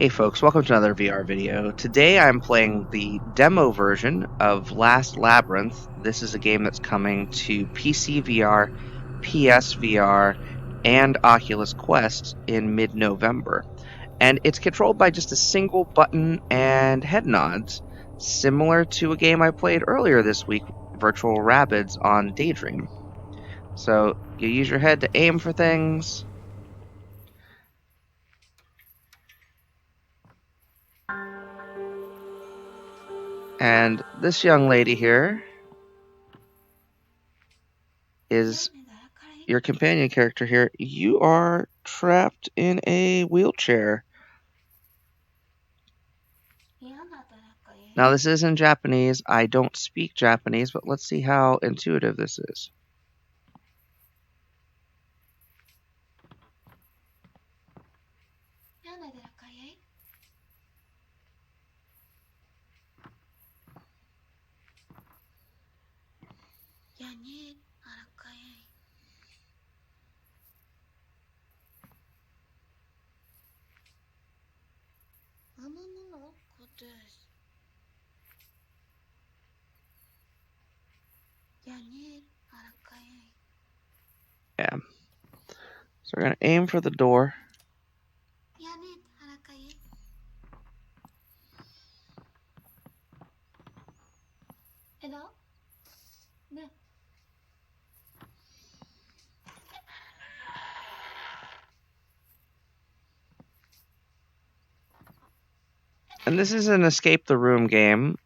Hey folks, welcome to another VR video. Today I'm playing the demo version of Last Labyrinth. This is a game that's coming to PC VR, PSVR, and Oculus Quest in mid-November. And it's controlled by just a single button and head nods, similar to a game I played earlier this week, Virtual Rabbids on Daydream. So you use your head to aim for things. And this young lady here is your companion character here. You are trapped in a wheelchair. Now, this is in Japanese. I don't speak Japanese, but let's see how intuitive this is. Yeah. So we're going to aim for the door. And this is an escape the room game.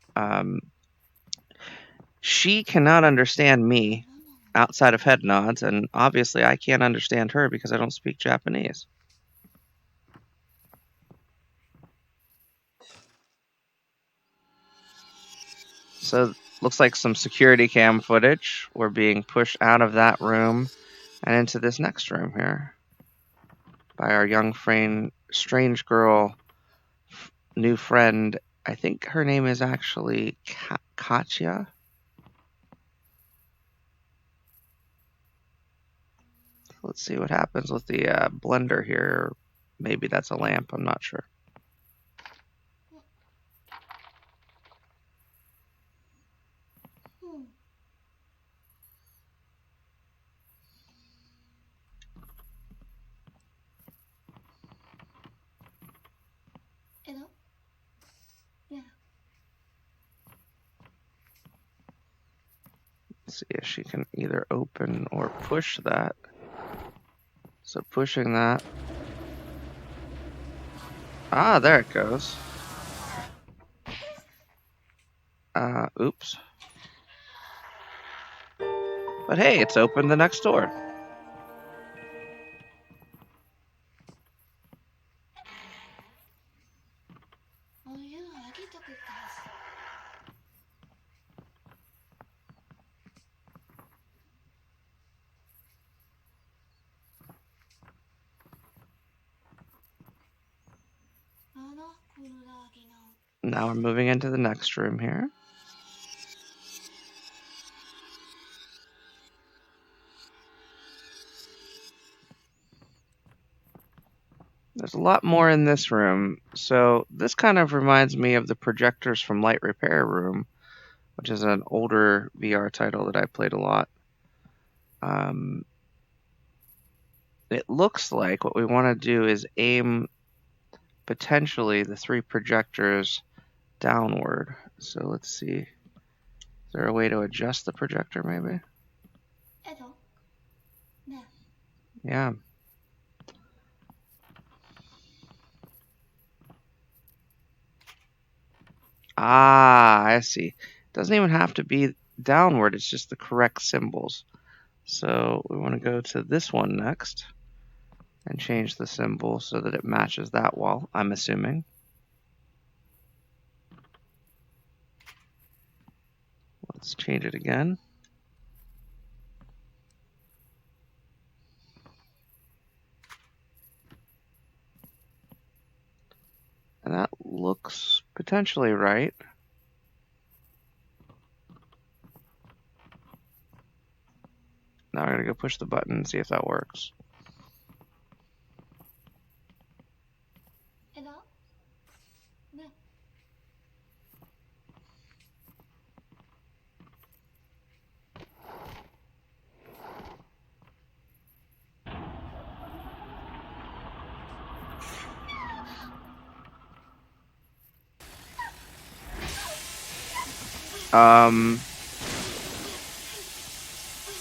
She cannot understand me outside of head nods, and obviously I can't understand her because I don't speak Japanese. So looks like some security cam footage. We're being pushed out of that room and into this next room here by our young friend, strange girl, new friend. I think her name is actually Katya. Let's see what happens with the blender here. Maybe that's a lamp. I'm not sure. Let's see if she can either open or push that. So pushing that. Ah, there it goes. Oops. But hey, it's opened the next door. Now we're moving into the next room here. There's a lot more in this room. So this kind of reminds me of the projectors from Light Repair Room, which is an older VR title that I played a lot. It looks like what we want to do is aim potentially the three projectors downward. So let's see. Is there a way to adjust the projector maybe? Yeah. Ah, I see. It doesn't even have to be downward. It's just the correct symbols. So we want to go to this one next and change the symbol so that it matches that wall, I'm assuming. Let's change it again. And that looks potentially right. Now I'm going to go push the button and see if that works.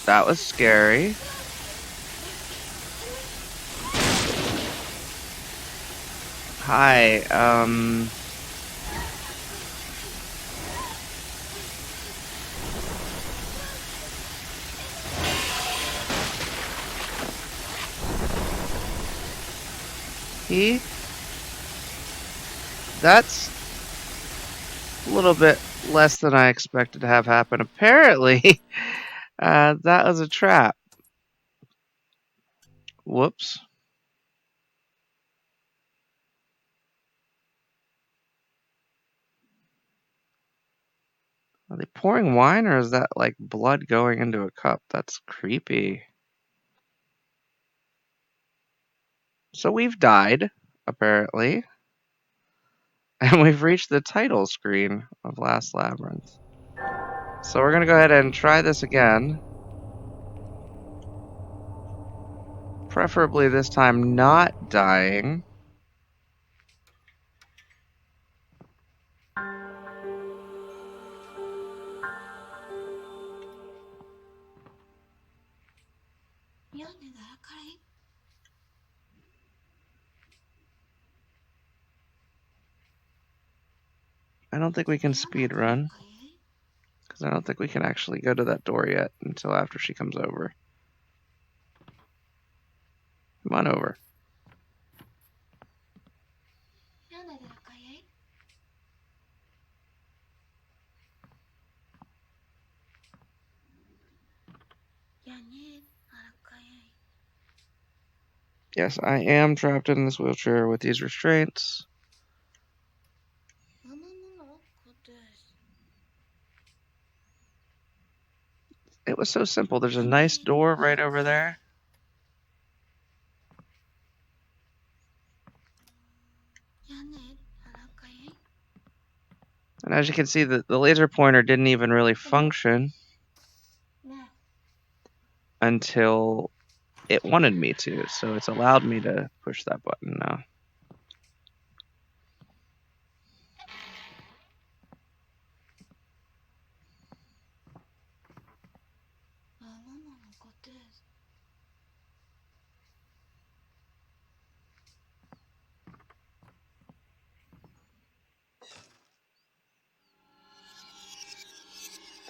That was scary. Hi, that's a little bit less than I expected to have happen. Apparently, that was a trap. Whoops. Are they pouring wine, or is that like blood going into a cup? That's creepy. So we've died, apparently, and we've reached the title screen of Last Labyrinth. So we're gonna go ahead and try this again. Preferably this time not dying. I don't think we can speed run, because I don't think we can actually go to that door yet until after she comes over. Come on over. Yes, I am trapped in this wheelchair with these restraints. It was so simple. There's a nice door right over there. And as you can see, the laser pointer didn't even really function until it wanted me to. So it's allowed me to push that button now.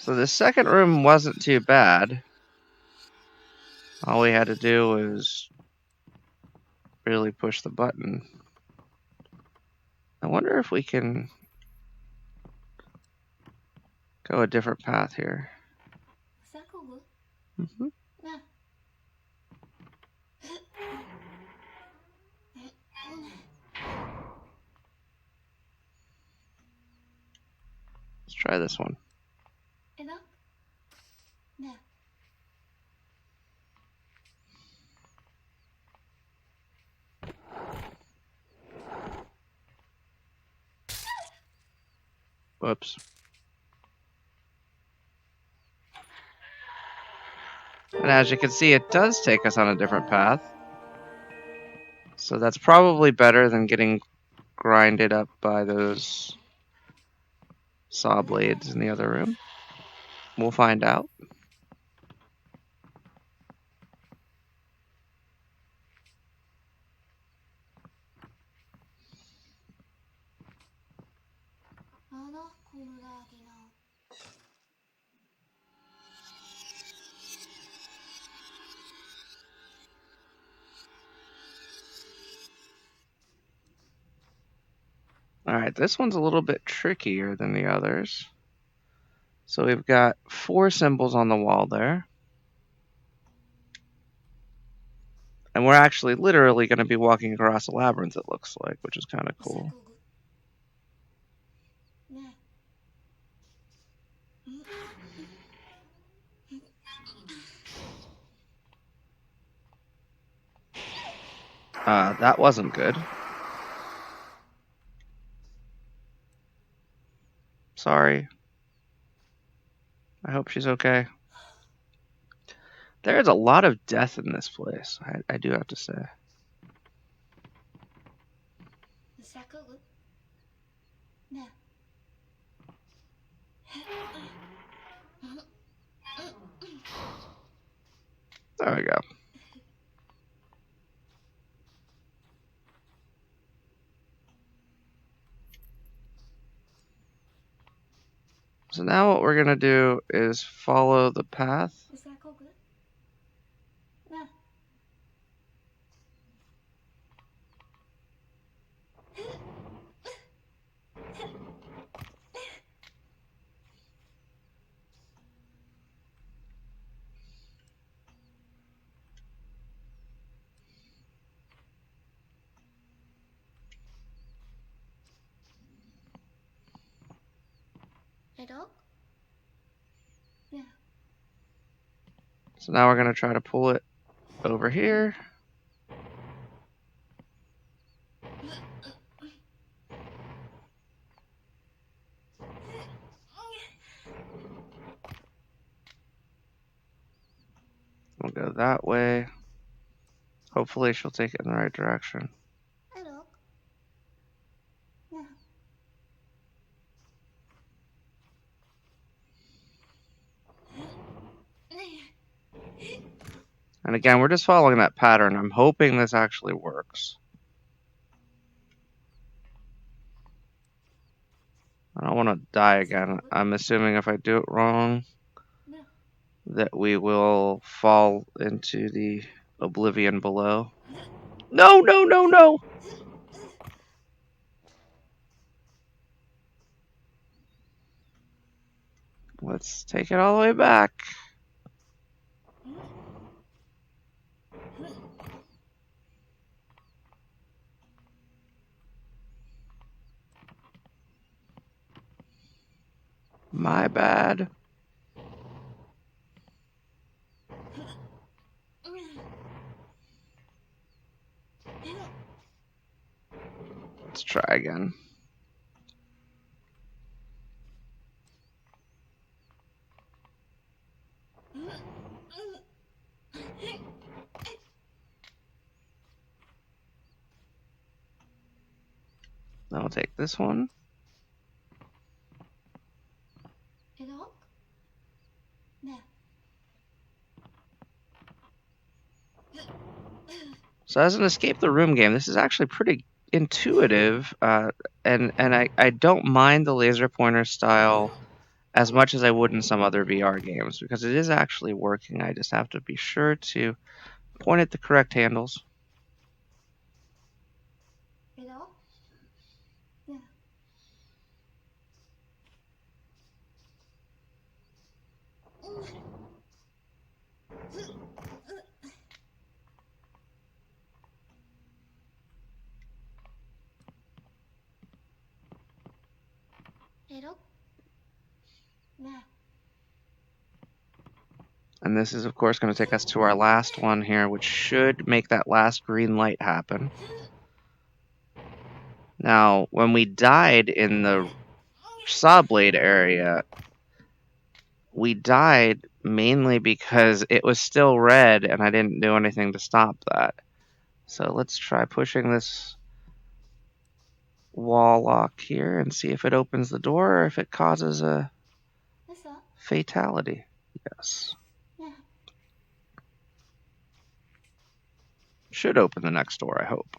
So the second room wasn't too bad. All we had to do was really push the button. I wonder if we can go a different path here. Mm-hmm. Let's try this one. Whoops. And as you can see, it does take us on a different path. So that's probably better than getting grinded up by those saw blades in the other room. We'll find out. Alright, this one's a little bit trickier than the others. So we've got 4 symbols on the wall there. And we're actually literally going to be walking across a labyrinth, it looks like, which is kind of cool. That wasn't good. Sorry. I hope she's okay. There is a lot of death in this place, I do have to say. There we go. So now what we're gonna do is follow the path. So now we're gonna try to pull it over here. We'll go that way. Hopefully she'll take it in the right direction. And again, we're just following that pattern. I'm hoping this actually works. I don't want to die again. I'm assuming if I do it wrong, that we will fall into the oblivion below. No, no, no, no! Let's take it all the way back. My bad. Let's try again. Then I'll take this one. So as an escape the room game, this is actually pretty intuitive, and I don't mind the laser pointer style as much as I would in some other VR games, because it is actually working. I just have to be sure to point at the correct handles. And this is, of course, going to take us to our last one here, which should make that last green light happen. Now, when we died in the saw blade area, we died mainly because it was still red and I didn't do anything to stop that. So let's try pushing this wall lock here and see if it opens the door or if it causes a fatality. Yes. Should open the next door, I hope.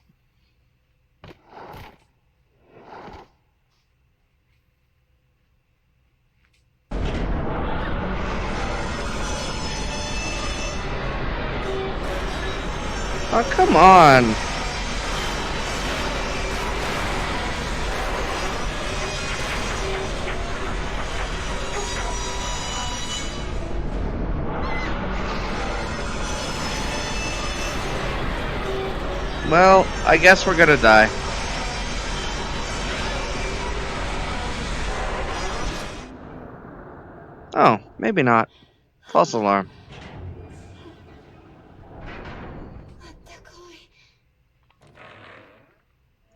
Oh, come on. Well, I guess we're gonna die. Oh, maybe not. False alarm.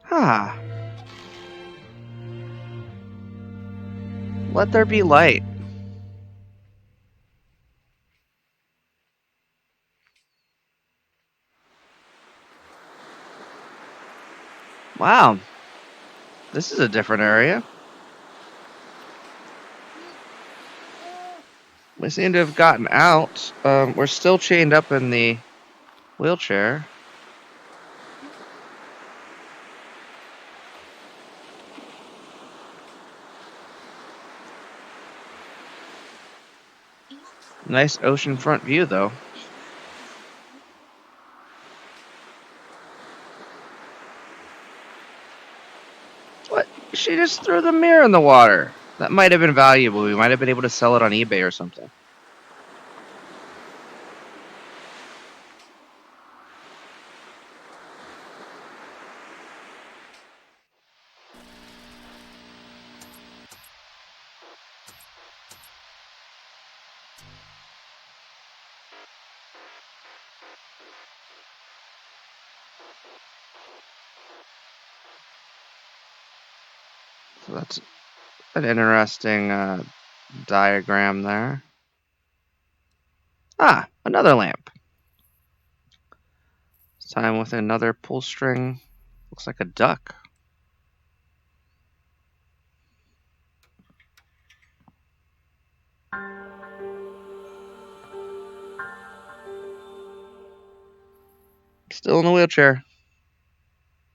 Ah. Let there be light. Wow. This is a different area. We seem to have gotten out. We're still chained up in the wheelchair. Nice oceanfront view, though. What? She just threw the mirror in the water. That might have been valuable. We might have been able to sell it on eBay or something. So that's an interesting diagram there. Ah, another lamp. This time with another pull string. Looks like a duck. Still in the wheelchair.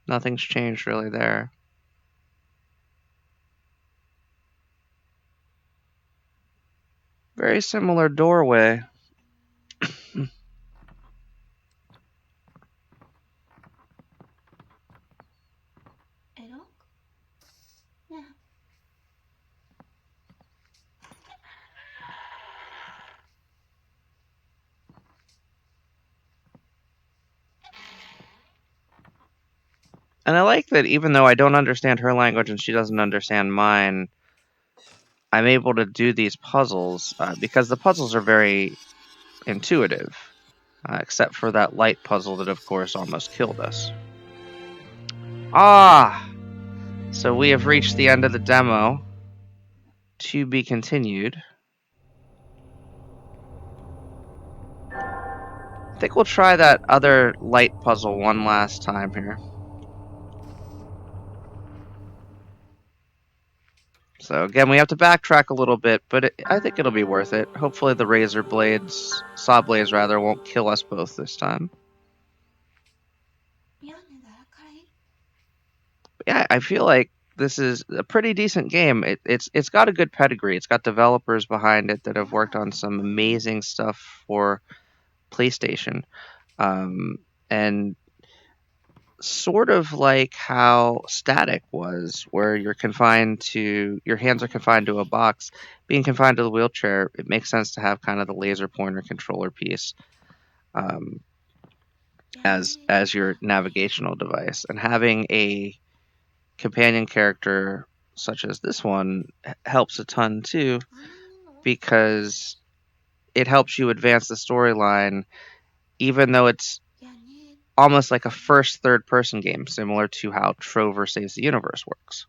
Nothing's changed really there. Very similar doorway. And I like that even though I don't understand her language and she doesn't understand mine, I'm able to do these puzzles because the puzzles are very intuitive, except for that light puzzle that, of course, almost killed us. Ah! So we have reached the end of the demo. To be continued. I think we'll try that other light puzzle one last time here. So again, we have to backtrack a little bit, but I think it'll be worth it. Hopefully the saw blades rather, won't kill us both this time. But yeah, I feel like this is a pretty decent game. It's got a good pedigree. It's got developers behind it that have worked on some amazing stuff for PlayStation. And sort of like how Static was, where your hands are confined to a box. Being confined to the wheelchair, it makes sense to have kind of the laser pointer controller piece as your navigational device, and having a companion character such as this one helps a ton too, because it helps you advance the storyline, even though it's almost like a first third person game, similar to how Trover Saves the Universe works.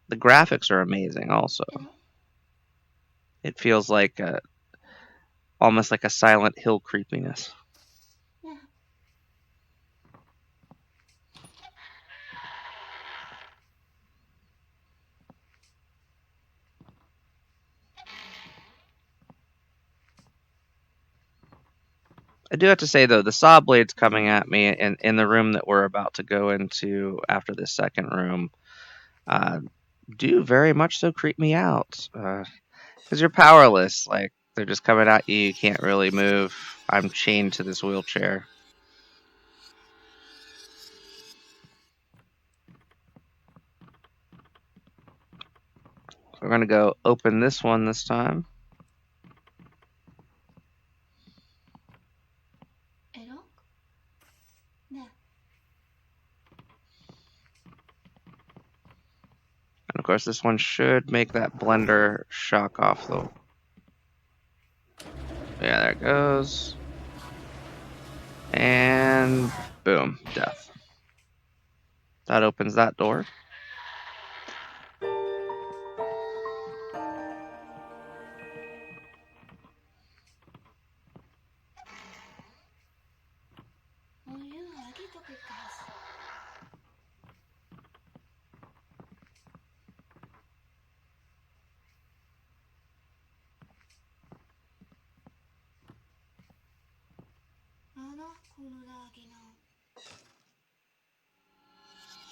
The graphics are amazing also. It feels like almost like a Silent Hill creepiness. I do have to say though, the saw blades coming at me in the room that we're about to go into after this second room do very much so creep me out. Because you're powerless. Like, they're just coming at you. You can't really move. I'm chained to this wheelchair. So we're going to go open this one this time. And of course, this one should make that blender shock off the... Yeah, there it goes. And boom, death. That opens that door.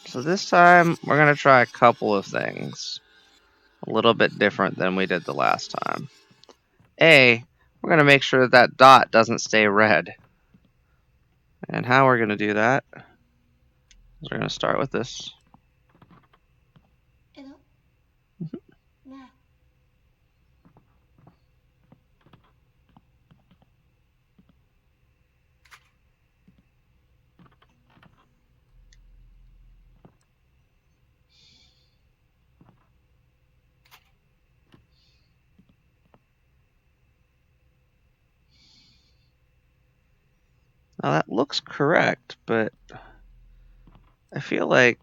So this time, we're going to try a couple of things. A little bit different than we did the last time. A, we're going to make sure that dot doesn't stay red. And how we're going to do that is we're going to start with this. Now that looks correct, but I feel like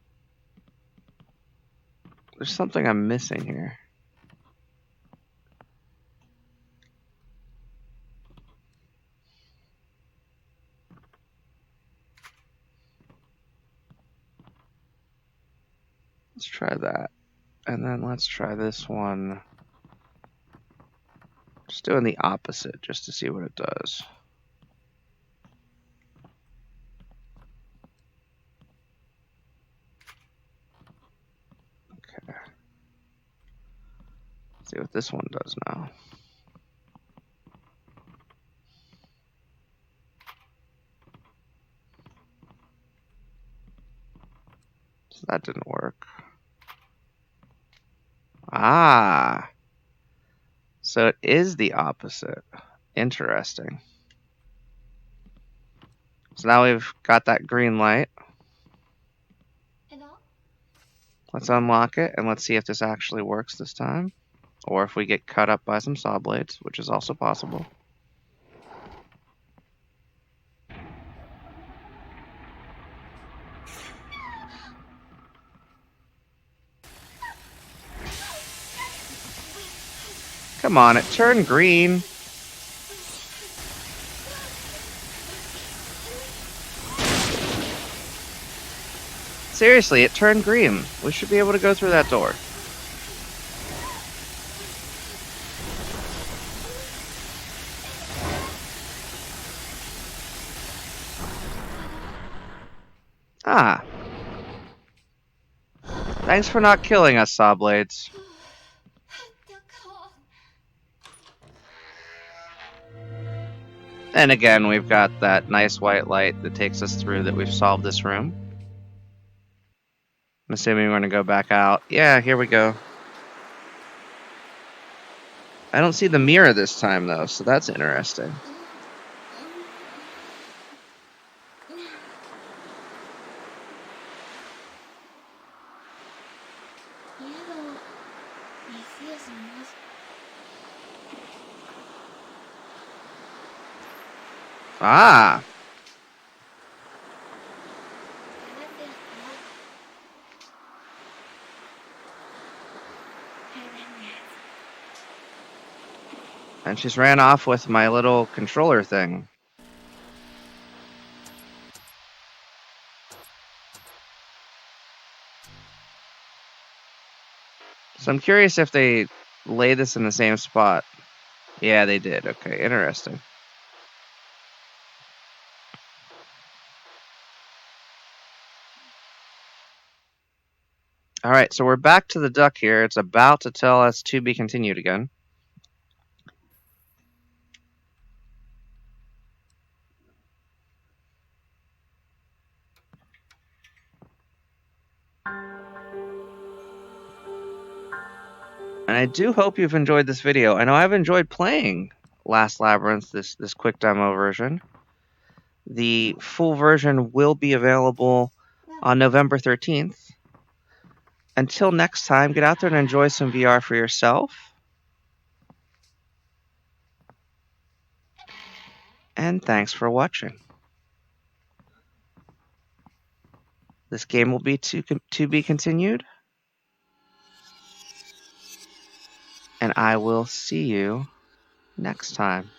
there's something I'm missing here. Let's try that. And then let's try this one. Just doing the opposite just to see what it does. Okay. Let's see what this one does now. So that didn't work. Ah. So it is the opposite. Interesting. So now we've got that green light. Let's unlock it and let's see if this actually works this time. Or if we get cut up by some saw blades, which is also possible. Come on, it turned green. Seriously, it turned green. We should be able to go through that door. Ah. Thanks for not killing us, saw blades. And again, we've got that nice white light that takes us through that we've solved this room. I'm assuming we're going to go back out. Yeah, here we go. I don't see the mirror this time, though, so that's interesting. Ah! And she's ran off with my little controller thing. So I'm curious if they lay this in the same spot. Yeah, they did. Okay, interesting. Alright, so we're back to the duck here. It's about to tell us to be continued again. And I do hope you've enjoyed this video. I know I've enjoyed playing Last Labyrinth, this quick demo version. The full version will be available on November 13th. Until next time, get out there and enjoy some VR for yourself. And thanks for watching. This game will be to be continued. And I will see you next time.